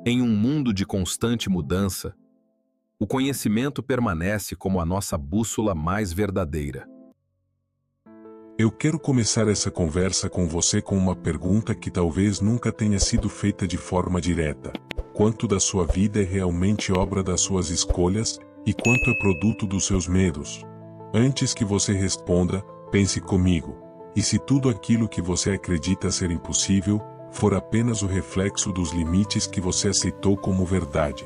Em um mundo de constante mudança, o conhecimento permanece como a nossa bússola mais verdadeira. Eu quero começar essa conversa com você com uma pergunta que talvez nunca tenha sido feita de forma direta. Quanto da sua vida é realmente obra das suas escolhas, e quanto é produto dos seus medos? Antes que você responda, pense comigo. E se tudo aquilo que você acredita ser impossível, for apenas o reflexo dos limites que você aceitou como verdade?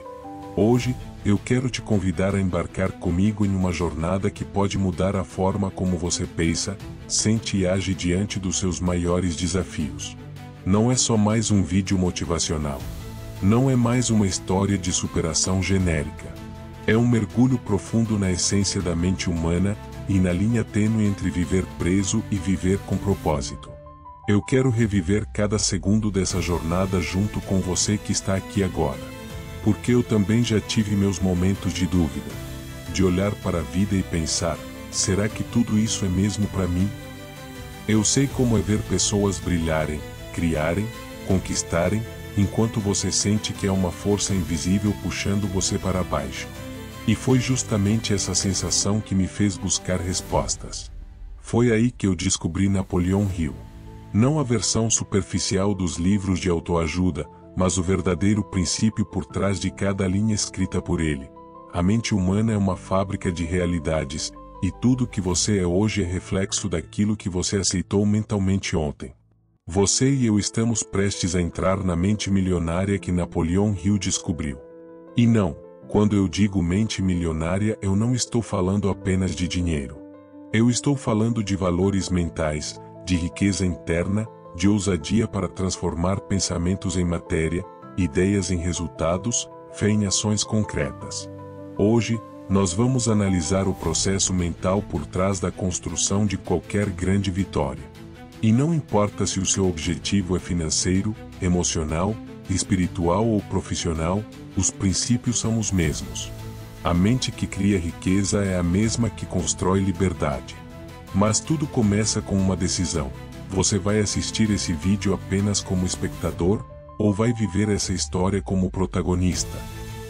Hoje, eu quero te convidar a embarcar comigo em uma jornada que pode mudar a forma como você pensa, sente e age diante dos seus maiores desafios. Não é só mais um vídeo motivacional. Não é mais uma história de superação genérica. É um mergulho profundo na essência da mente humana e na linha tênue entre viver preso e viver com propósito. Eu quero reviver cada segundo dessa jornada junto com você que está aqui agora. Porque eu também já tive meus momentos de dúvida. De olhar para a vida e pensar, será que tudo isso é mesmo para mim? Eu sei como é ver pessoas brilharem, criarem, conquistarem, enquanto você sente que é uma força invisível puxando você para baixo. E foi justamente essa sensação que me fez buscar respostas. Foi aí que eu descobri Napoleon Hill. Não a versão superficial dos livros de autoajuda, mas o verdadeiro princípio por trás de cada linha escrita por ele. A mente humana é uma fábrica de realidades, e tudo que você é hoje é reflexo daquilo que você aceitou mentalmente ontem. Você e eu estamos prestes a entrar na mente milionária que Napoleon Hill descobriu. E não, quando eu digo mente milionária, eu não estou falando apenas de dinheiro. Eu estou falando de valores mentais, de riqueza interna, de ousadia para transformar pensamentos em matéria, ideias em resultados, fé em ações concretas. Hoje, nós vamos analisar o processo mental por trás da construção de qualquer grande vitória. E não importa se o seu objetivo é financeiro, emocional, espiritual ou profissional, os princípios são os mesmos. A mente que cria riqueza é a mesma que constrói liberdade. Mas tudo começa com uma decisão. Você vai assistir esse vídeo apenas como espectador, ou vai viver essa história como protagonista?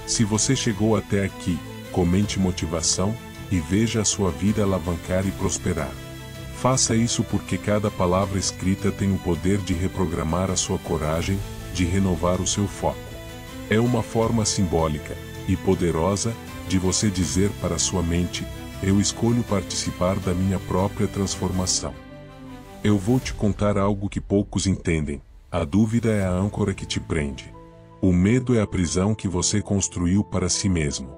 Se você chegou até aqui, comente motivação, e veja a sua vida alavancar e prosperar. Faça isso porque cada palavra escrita tem o poder de reprogramar a sua coragem, de renovar o seu foco. É uma forma simbólica, e poderosa, de você dizer para sua mente, eu escolho participar da minha própria transformação. Eu vou te contar algo que poucos entendem. A dúvida é a âncora que te prende. O medo é a prisão que você construiu para si mesmo.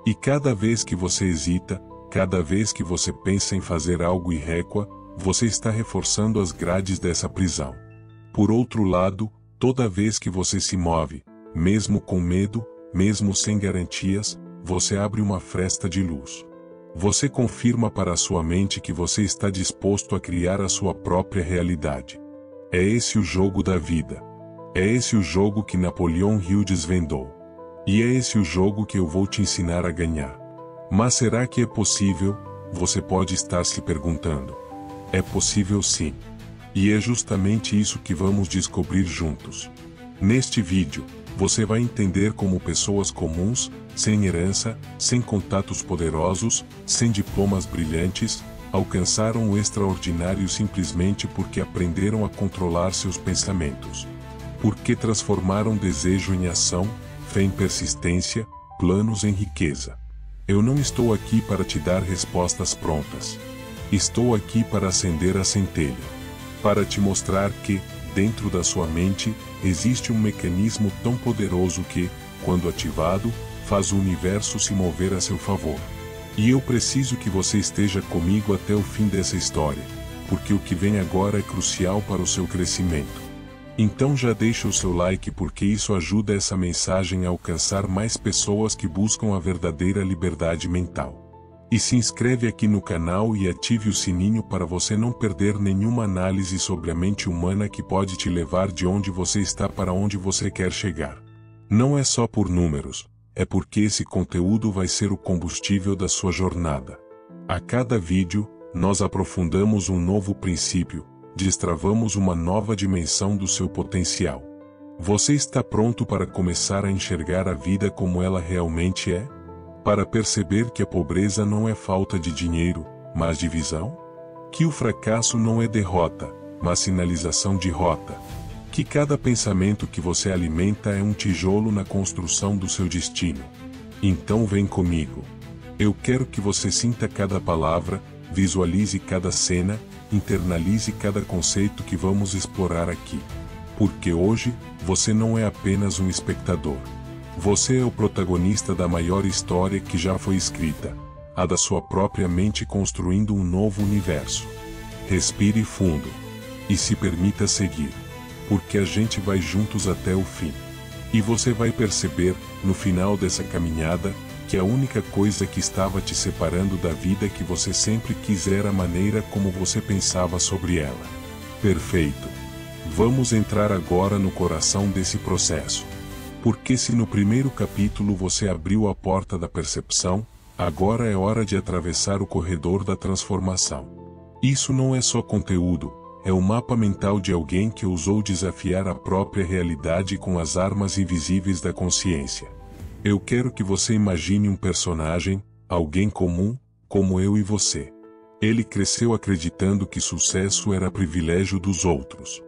E cada vez que você hesita, cada vez que você pensa em fazer algo e recua, você está reforçando as grades dessa prisão. Por outro lado, toda vez que você se move, mesmo com medo, mesmo sem garantias, você abre uma fresta de luz. Você confirma para a sua mente que você está disposto a criar a sua própria realidade. É esse o jogo da vida. É esse o jogo que Napoleon Hill desvendou. E é esse o jogo que eu vou te ensinar a ganhar. Mas será que é possível? Você pode estar se perguntando. É possível sim. E é justamente isso que vamos descobrir juntos. Neste vídeo, você vai entender como pessoas comuns, sem herança, sem contatos poderosos, sem diplomas brilhantes, alcançaram o extraordinário simplesmente porque aprenderam a controlar seus pensamentos. Porque transformaram desejo em ação, fé em persistência, planos em riqueza. Eu não estou aqui para te dar respostas prontas. Estou aqui para acender a centelha. Para te mostrar que, dentro da sua mente, existe um mecanismo tão poderoso que, quando ativado, faz o universo se mover a seu favor. E eu preciso que você esteja comigo até o fim dessa história, porque o que vem agora é crucial para o seu crescimento. Então já deixa o seu like porque isso ajuda essa mensagem a alcançar mais pessoas que buscam a verdadeira liberdade mental. E se inscreve aqui no canal e ative o sininho para você não perder nenhuma análise sobre a mente humana que pode te levar de onde você está para onde você quer chegar. Não é só por números, é porque esse conteúdo vai ser o combustível da sua jornada. A cada vídeo, nós aprofundamos um novo princípio, destravamos uma nova dimensão do seu potencial. Você está pronto para começar a enxergar a vida como ela realmente é? Para perceber que a pobreza não é falta de dinheiro, mas de visão? Que o fracasso não é derrota, mas sinalização de rota? Que cada pensamento que você alimenta é um tijolo na construção do seu destino? Então vem comigo. Eu quero que você sinta cada palavra, visualize cada cena, internalize cada conceito que vamos explorar aqui. Porque hoje, você não é apenas um espectador. Você é o protagonista da maior história que já foi escrita, a da sua própria mente construindo um novo universo. Respire fundo. E se permita seguir. Porque a gente vai juntos até o fim. E você vai perceber, no final dessa caminhada, que a única coisa que estava te separando da vida que você sempre quis era a maneira como você pensava sobre ela. Perfeito. Vamos entrar agora no coração desse processo. Porque se no primeiro capítulo você abriu a porta da percepção, agora é hora de atravessar o corredor da transformação. Isso não é só conteúdo, é o mapa mental de alguém que ousou desafiar a própria realidade com as armas invisíveis da consciência. Eu quero que você imagine um personagem, alguém comum, como eu e você. Ele cresceu acreditando que sucesso era privilégio dos outros.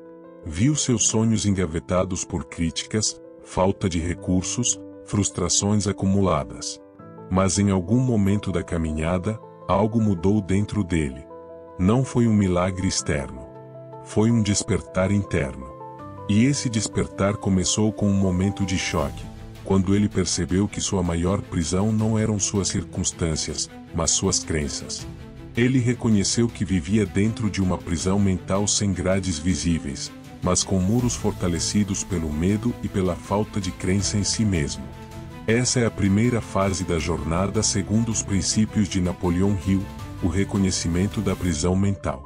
Viu seus sonhos engavetados por críticas, falta de recursos, frustrações acumuladas. Mas em algum momento da caminhada, algo mudou dentro dele. Não foi um milagre externo. Foi um despertar interno. E esse despertar começou com um momento de choque, quando ele percebeu que sua maior prisão não eram suas circunstâncias, mas suas crenças. Ele reconheceu que vivia dentro de uma prisão mental sem grades visíveis, mas com muros fortalecidos pelo medo e pela falta de crença em si mesmo. Essa é a primeira fase da jornada segundo os princípios de Napoleon Hill, o reconhecimento da prisão mental.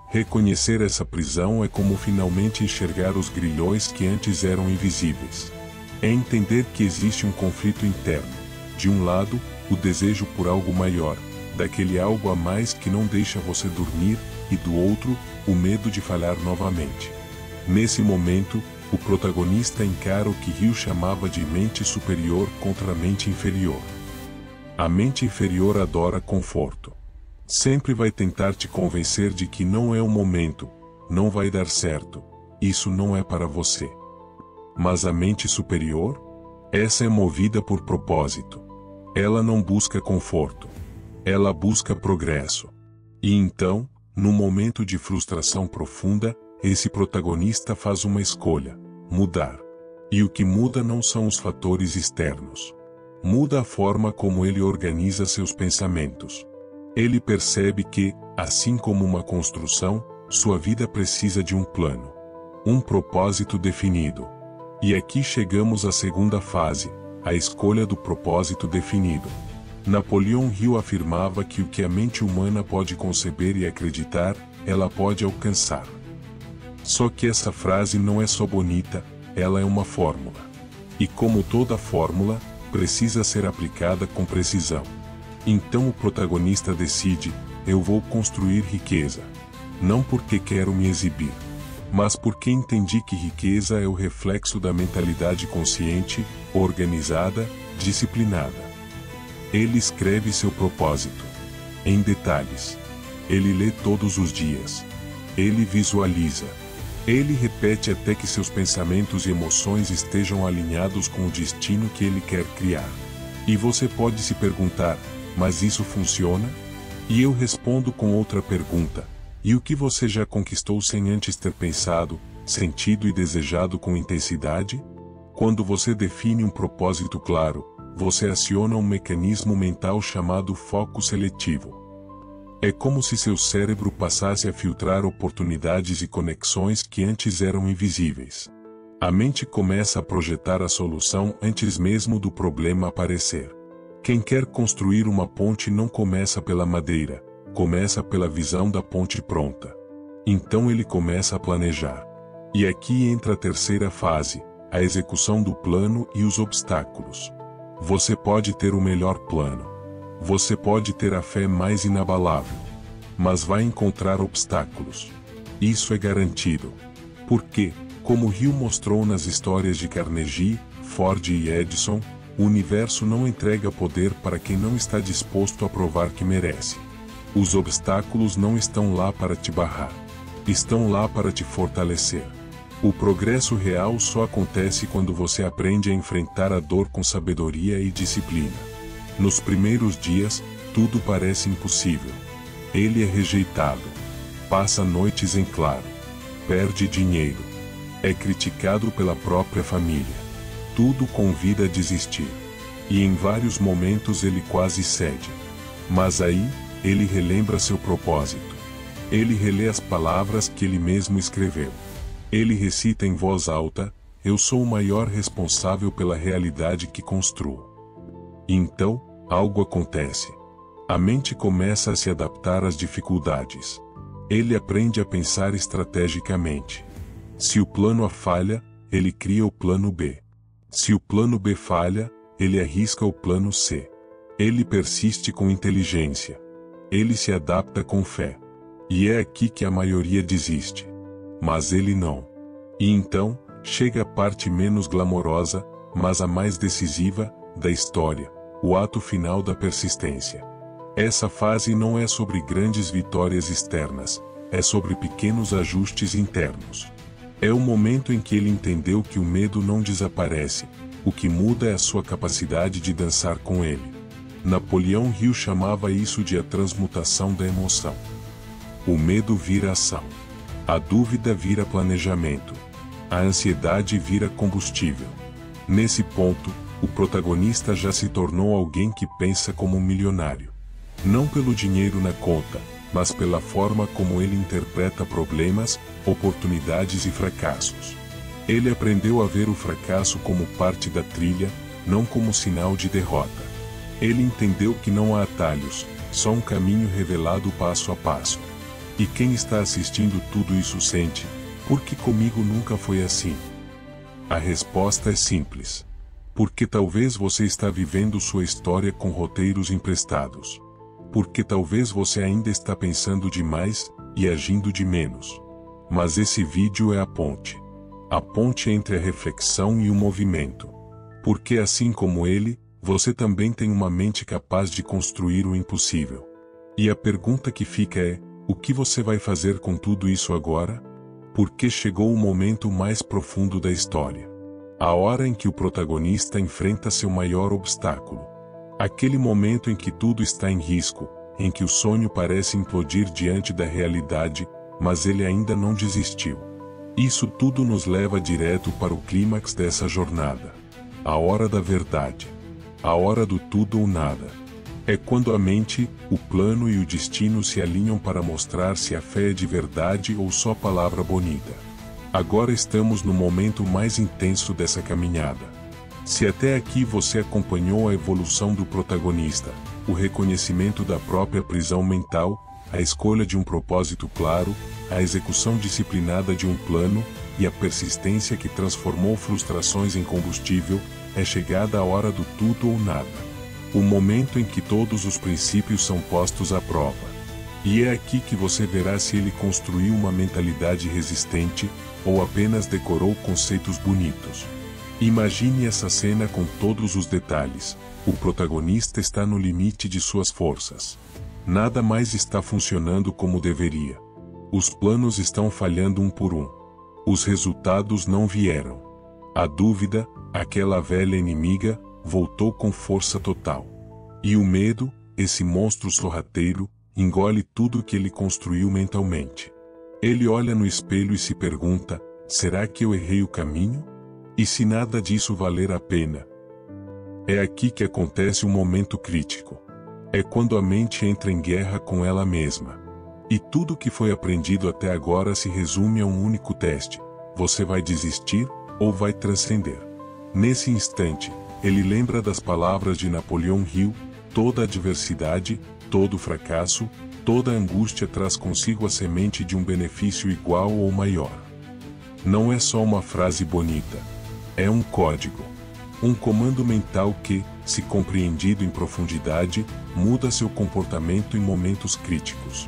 Reconhecer essa prisão é como finalmente enxergar os grilhões que antes eram invisíveis. É entender que existe um conflito interno. De um lado, o desejo por algo maior, daquele algo a mais que não deixa você dormir, e do outro, o medo de falhar novamente. Nesse momento, o protagonista encara o que Hill chamava de mente superior contra a mente inferior. A mente inferior adora conforto. Sempre vai tentar te convencer de que não é o momento, não vai dar certo, isso não é para você. Mas a mente superior? Essa é movida por propósito. Ela não busca conforto. Ela busca progresso. E então, num momento de frustração profunda, esse protagonista faz uma escolha: mudar. E o que muda não são os fatores externos. Muda a forma como ele organiza seus pensamentos. Ele percebe que, assim como uma construção, sua vida precisa de um plano. Um propósito definido. E aqui chegamos à segunda fase, a escolha do propósito definido. Napoleon Hill afirmava que o que a mente humana pode conceber e acreditar, ela pode alcançar. Só que essa frase não é só bonita, ela é uma fórmula. E como toda fórmula, precisa ser aplicada com precisão. Então o protagonista decide: eu vou construir riqueza. Não porque quero me exibir, mas porque entendi que riqueza é o reflexo da mentalidade consciente, organizada, disciplinada. Ele escreve seu propósito em detalhes. Ele lê todos os dias. Ele visualiza. Ele repete até que seus pensamentos e emoções estejam alinhados com o destino que ele quer criar. E você pode se perguntar: mas isso funciona? E eu respondo com outra pergunta: e o que você já conquistou sem antes ter pensado, sentido e desejado com intensidade? Quando você define um propósito claro, você aciona um mecanismo mental chamado foco seletivo. É como se seu cérebro passasse a filtrar oportunidades e conexões que antes eram invisíveis. A mente começa a projetar a solução antes mesmo do problema aparecer. Quem quer construir uma ponte não começa pela madeira, começa pela visão da ponte pronta. Então ele começa a planejar. E aqui entra a terceira fase, a execução do plano e os obstáculos. Você pode ter o melhor plano. Você pode ter a fé mais inabalável. Mas vai encontrar obstáculos. Isso é garantido. Porque, Como Hill mostrou nas histórias de Carnegie, Ford e Edison, o universo não entrega poder para quem não está disposto a provar que merece. Os obstáculos não estão lá para te barrar. Estão lá para te fortalecer. O progresso real só acontece quando você aprende a enfrentar a dor com sabedoria e disciplina. Nos primeiros dias, tudo parece impossível. Ele é rejeitado. Passa noites em claro. Perde dinheiro. É criticado pela própria família. Tudo convida a desistir. E em vários momentos ele quase cede. Mas aí, ele relembra seu propósito. Ele relê as palavras que ele mesmo escreveu. Ele recita em voz alta: eu sou o maior responsável pela realidade que construo. E então, algo acontece. A mente começa a se adaptar às dificuldades. Ele aprende a pensar estrategicamente. Se o plano A falha, ele cria o plano B. Se o plano B falha, ele arrisca o plano C. Ele persiste com inteligência. Ele se adapta com fé. E é aqui que a maioria desiste. Mas ele não. E então, chega a parte menos glamourosa, mas a mais decisiva, da história, o ato final da persistência. Essa fase não é sobre grandes vitórias externas, é sobre pequenos ajustes internos. É o momento em que ele entendeu que o medo não desaparece, o que muda é a sua capacidade de dançar com ele. Napoleão Hill chamava isso de a transmutação da emoção. O medo vira ação. A dúvida vira planejamento. A ansiedade vira combustível. Nesse ponto, o protagonista já se tornou alguém que pensa como um milionário. Não pelo dinheiro na conta, mas pela forma como ele interpreta problemas, oportunidades e fracassos. Ele aprendeu a ver o fracasso como parte da trilha, não como sinal de derrota. Ele entendeu que não há atalhos, só um caminho revelado passo a passo. E quem está assistindo tudo isso sente: por que comigo nunca foi assim? A resposta é simples. Porque talvez você está vivendo sua história com roteiros emprestados. Porque talvez você ainda está pensando demais e agindo de menos. Mas esse vídeo é a ponte. A ponte entre a reflexão e o movimento. Porque assim como ele, você também tem uma mente capaz de construir o impossível. E a pergunta que fica é: o que você vai fazer com tudo isso agora? Porque chegou o momento mais profundo da história. A hora em que o protagonista enfrenta seu maior obstáculo. Aquele momento em que tudo está em risco, em que o sonho parece implodir diante da realidade, mas ele ainda não desistiu. Isso tudo nos leva direto para o clímax dessa jornada. A hora da verdade. A hora do tudo ou nada. É quando a mente, o plano e o destino se alinham para mostrar se a fé é de verdade ou só palavra bonita. Agora estamos no momento mais intenso dessa caminhada. Se até aqui você acompanhou a evolução do protagonista, o reconhecimento da própria prisão mental, a escolha de um propósito claro, a execução disciplinada de um plano e a persistência que transformou frustrações em combustível, é chegada a hora do tudo ou nada. O momento em que todos os princípios são postos à prova. E é aqui que você verá se ele construiu uma mentalidade resistente, ou apenas decorou conceitos bonitos. Imagine essa cena com todos os detalhes. O protagonista está no limite de suas forças. Nada mais está funcionando como deveria. Os planos estão falhando um por um. Os resultados não vieram. A dúvida, aquela velha inimiga, voltou com força total. E o medo, esse monstro sorrateiro, engole tudo que ele construiu mentalmente. Ele olha no espelho e se pergunta: será que eu errei o caminho? E se nada disso valer a pena? É aqui que acontece um momento crítico. É quando a mente entra em guerra com ela mesma. E tudo que foi aprendido até agora se resume a um único teste: você vai desistir ou vai transcender? Nesse instante, ele lembra das palavras de Napoleão Hill: toda adversidade, todo fracasso, toda angústia traz consigo a semente de um benefício igual ou maior. Não é só uma frase bonita. É um código. Um comando mental que, se compreendido em profundidade, muda seu comportamento em momentos críticos.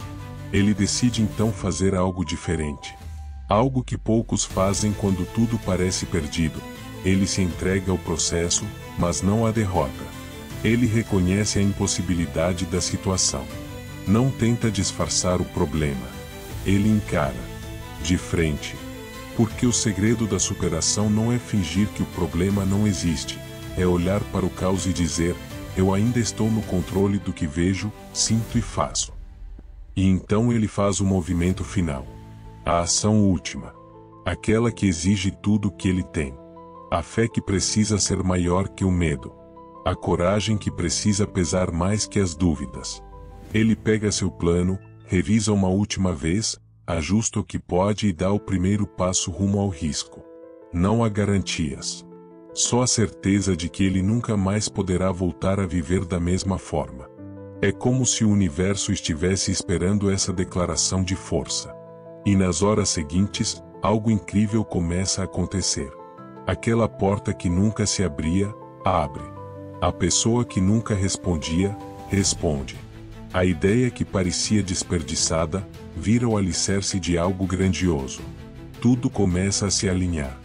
Ele decide então fazer algo diferente. Algo que poucos fazem quando tudo parece perdido. Ele se entrega ao processo, mas não à derrota. Ele reconhece a impossibilidade da situação. Não tenta disfarçar o problema. Ele encara de frente. Porque o segredo da superação não é fingir que o problema não existe, é olhar para o caos e dizer: eu ainda estou no controle do que vejo, sinto e faço. E então ele faz o movimento final. A ação última. Aquela que exige tudo o que ele tem. A fé que precisa ser maior que o medo. A coragem que precisa pesar mais que as dúvidas. Ele pega seu plano, revisa uma última vez, ajusta o que pode e dá o primeiro passo rumo ao risco. Não há garantias. Só a certeza de que ele nunca mais poderá voltar a viver da mesma forma. É como se o universo estivesse esperando essa declaração de força. E nas horas seguintes, algo incrível começa a acontecer. Aquela porta que nunca se abria, abre. A pessoa que nunca respondia, responde. A ideia que parecia desperdiçada, vira o alicerce de algo grandioso. Tudo começa a se alinhar.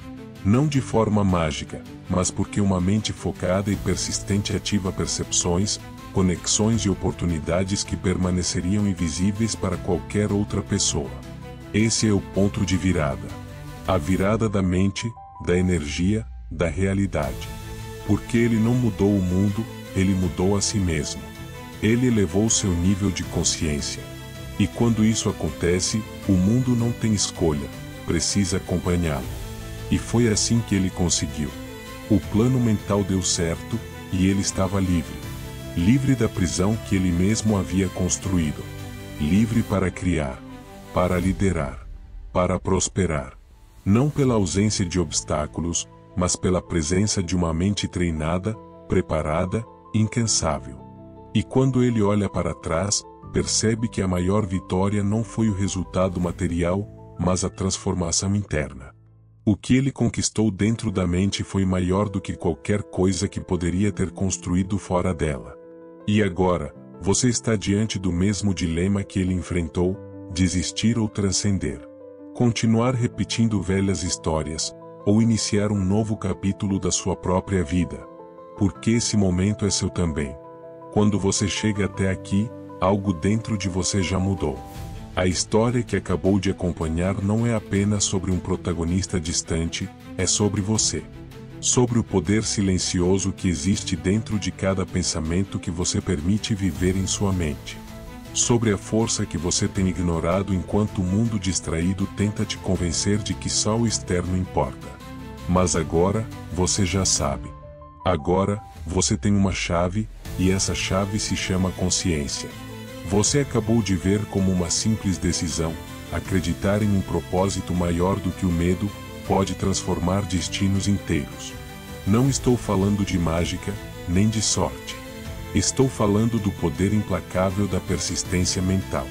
Não de forma mágica, mas porque uma mente focada e persistente ativa percepções, conexões e oportunidades que permaneceriam invisíveis para qualquer outra pessoa. Esse é o ponto de virada. A virada da mente, da energia, da realidade. Porque ele não mudou o mundo, ele mudou a si mesmo. Ele elevou seu nível de consciência. E quando isso acontece, o mundo não tem escolha, precisa acompanhá-lo. E foi assim que ele conseguiu. O plano mental deu certo, e ele estava livre. Livre da prisão que ele mesmo havia construído. Livre para criar, para liderar, para prosperar. Não pela ausência de obstáculos, mas pela presença de uma mente treinada, preparada, incansável. E quando ele olha para trás, percebe que a maior vitória não foi o resultado material, mas a transformação interna. O que ele conquistou dentro da mente foi maior do que qualquer coisa que poderia ter construído fora dela. E agora, você está diante do mesmo dilema que ele enfrentou: desistir ou transcender. Continuar repetindo velhas histórias, ou iniciar um novo capítulo da sua própria vida. Porque esse momento é seu também. Quando você chega até aqui, algo dentro de você já mudou. A história que acabou de acompanhar não é apenas sobre um protagonista distante, é sobre você. Sobre o poder silencioso que existe dentro de cada pensamento que você permite viver em sua mente. Sobre a força que você tem ignorado enquanto o mundo distraído tenta te convencer de que só o externo importa. Mas agora, você já sabe. Agora, você tem uma chave, e essa chave se chama consciência. Você acabou de ver como uma simples decisão, acreditar em um propósito maior do que o medo, pode transformar destinos inteiros. Não estou falando de mágica, nem de sorte. Estou falando do poder implacável da persistência mental.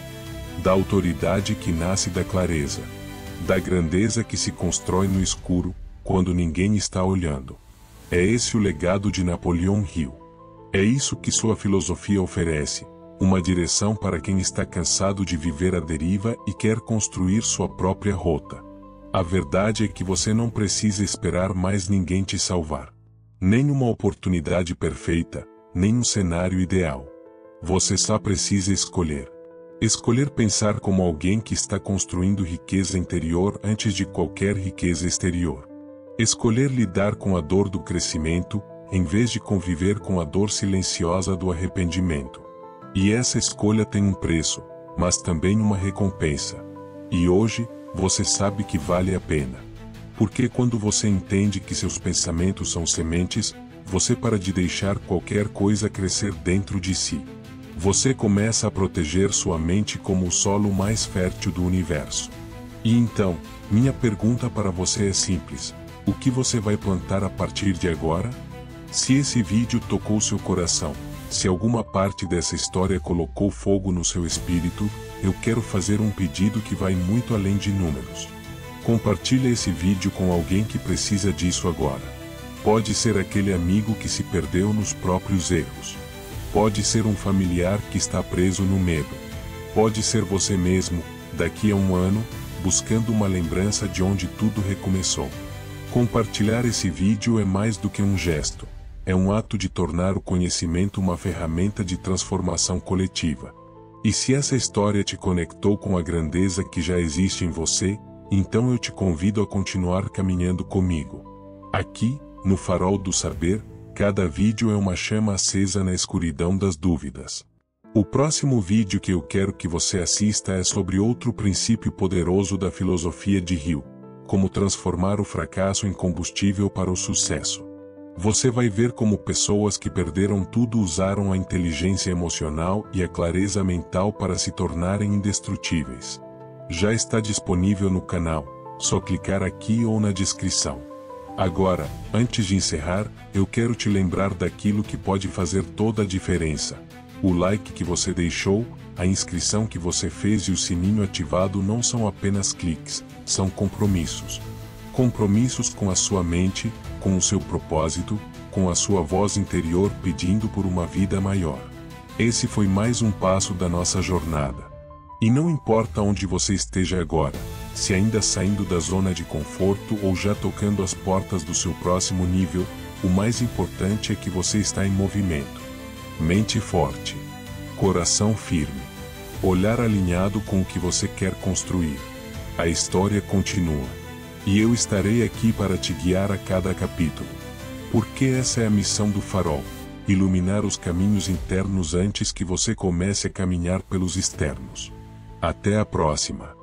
Da autoridade que nasce da clareza. Da grandeza que se constrói no escuro, quando ninguém está olhando. É esse o legado de Napoleão Hill. É isso que sua filosofia oferece. Uma direção para quem está cansado de viver à deriva e quer construir sua própria rota. A verdade é que você não precisa esperar mais ninguém te salvar. Nem uma oportunidade perfeita, nem um cenário ideal. Você só precisa escolher. Escolher pensar como alguém que está construindo riqueza interior antes de qualquer riqueza exterior. Escolher lidar com a dor do crescimento, em vez de conviver com a dor silenciosa do arrependimento. E essa escolha tem um preço, mas também uma recompensa. E hoje, você sabe que vale a pena. Porque quando você entende que seus pensamentos são sementes, você para de deixar qualquer coisa crescer dentro de si. Você começa a proteger sua mente como o solo mais fértil do universo. E então, minha pergunta para você é simples: o que você vai plantar a partir de agora? Se esse vídeo tocou seu coração, se alguma parte dessa história colocou fogo no seu espírito, eu quero fazer um pedido que vai muito além de números. Compartilhe esse vídeo com alguém que precisa disso agora. Pode ser aquele amigo que se perdeu nos próprios erros. Pode ser um familiar que está preso no medo. Pode ser você mesmo, daqui a um ano, buscando uma lembrança de onde tudo recomeçou. Compartilhar esse vídeo é mais do que um gesto. É um ato de tornar o conhecimento uma ferramenta de transformação coletiva. E se essa história te conectou com a grandeza que já existe em você, então eu te convido a continuar caminhando comigo. Aqui, no Farol do Saber, cada vídeo é uma chama acesa na escuridão das dúvidas. O próximo vídeo que eu quero que você assista é sobre outro princípio poderoso da filosofia de Hill: como transformar o fracasso em combustível para o sucesso. Você vai ver como pessoas que perderam tudo usaram a inteligência emocional e a clareza mental para se tornarem indestrutíveis. Já está disponível no canal, só clicar aqui ou na descrição. Agora, antes de encerrar, eu quero te lembrar daquilo que pode fazer toda a diferença. O like que você deixou, a inscrição que você fez e o sininho ativado não são apenas cliques, são compromissos. Compromissos com a sua mente, com o seu propósito, com a sua voz interior pedindo por uma vida maior. Esse foi mais um passo da nossa jornada. E não importa onde você esteja agora, se ainda saindo da zona de conforto ou já tocando as portas do seu próximo nível, o mais importante é que você está em movimento. Mente forte, coração firme, olhar alinhado com o que você quer construir. A história continua. E eu estarei aqui para te guiar a cada capítulo. Porque essa é a missão do Farol: iluminar os caminhos internos antes que você comece a caminhar pelos externos. Até a próxima.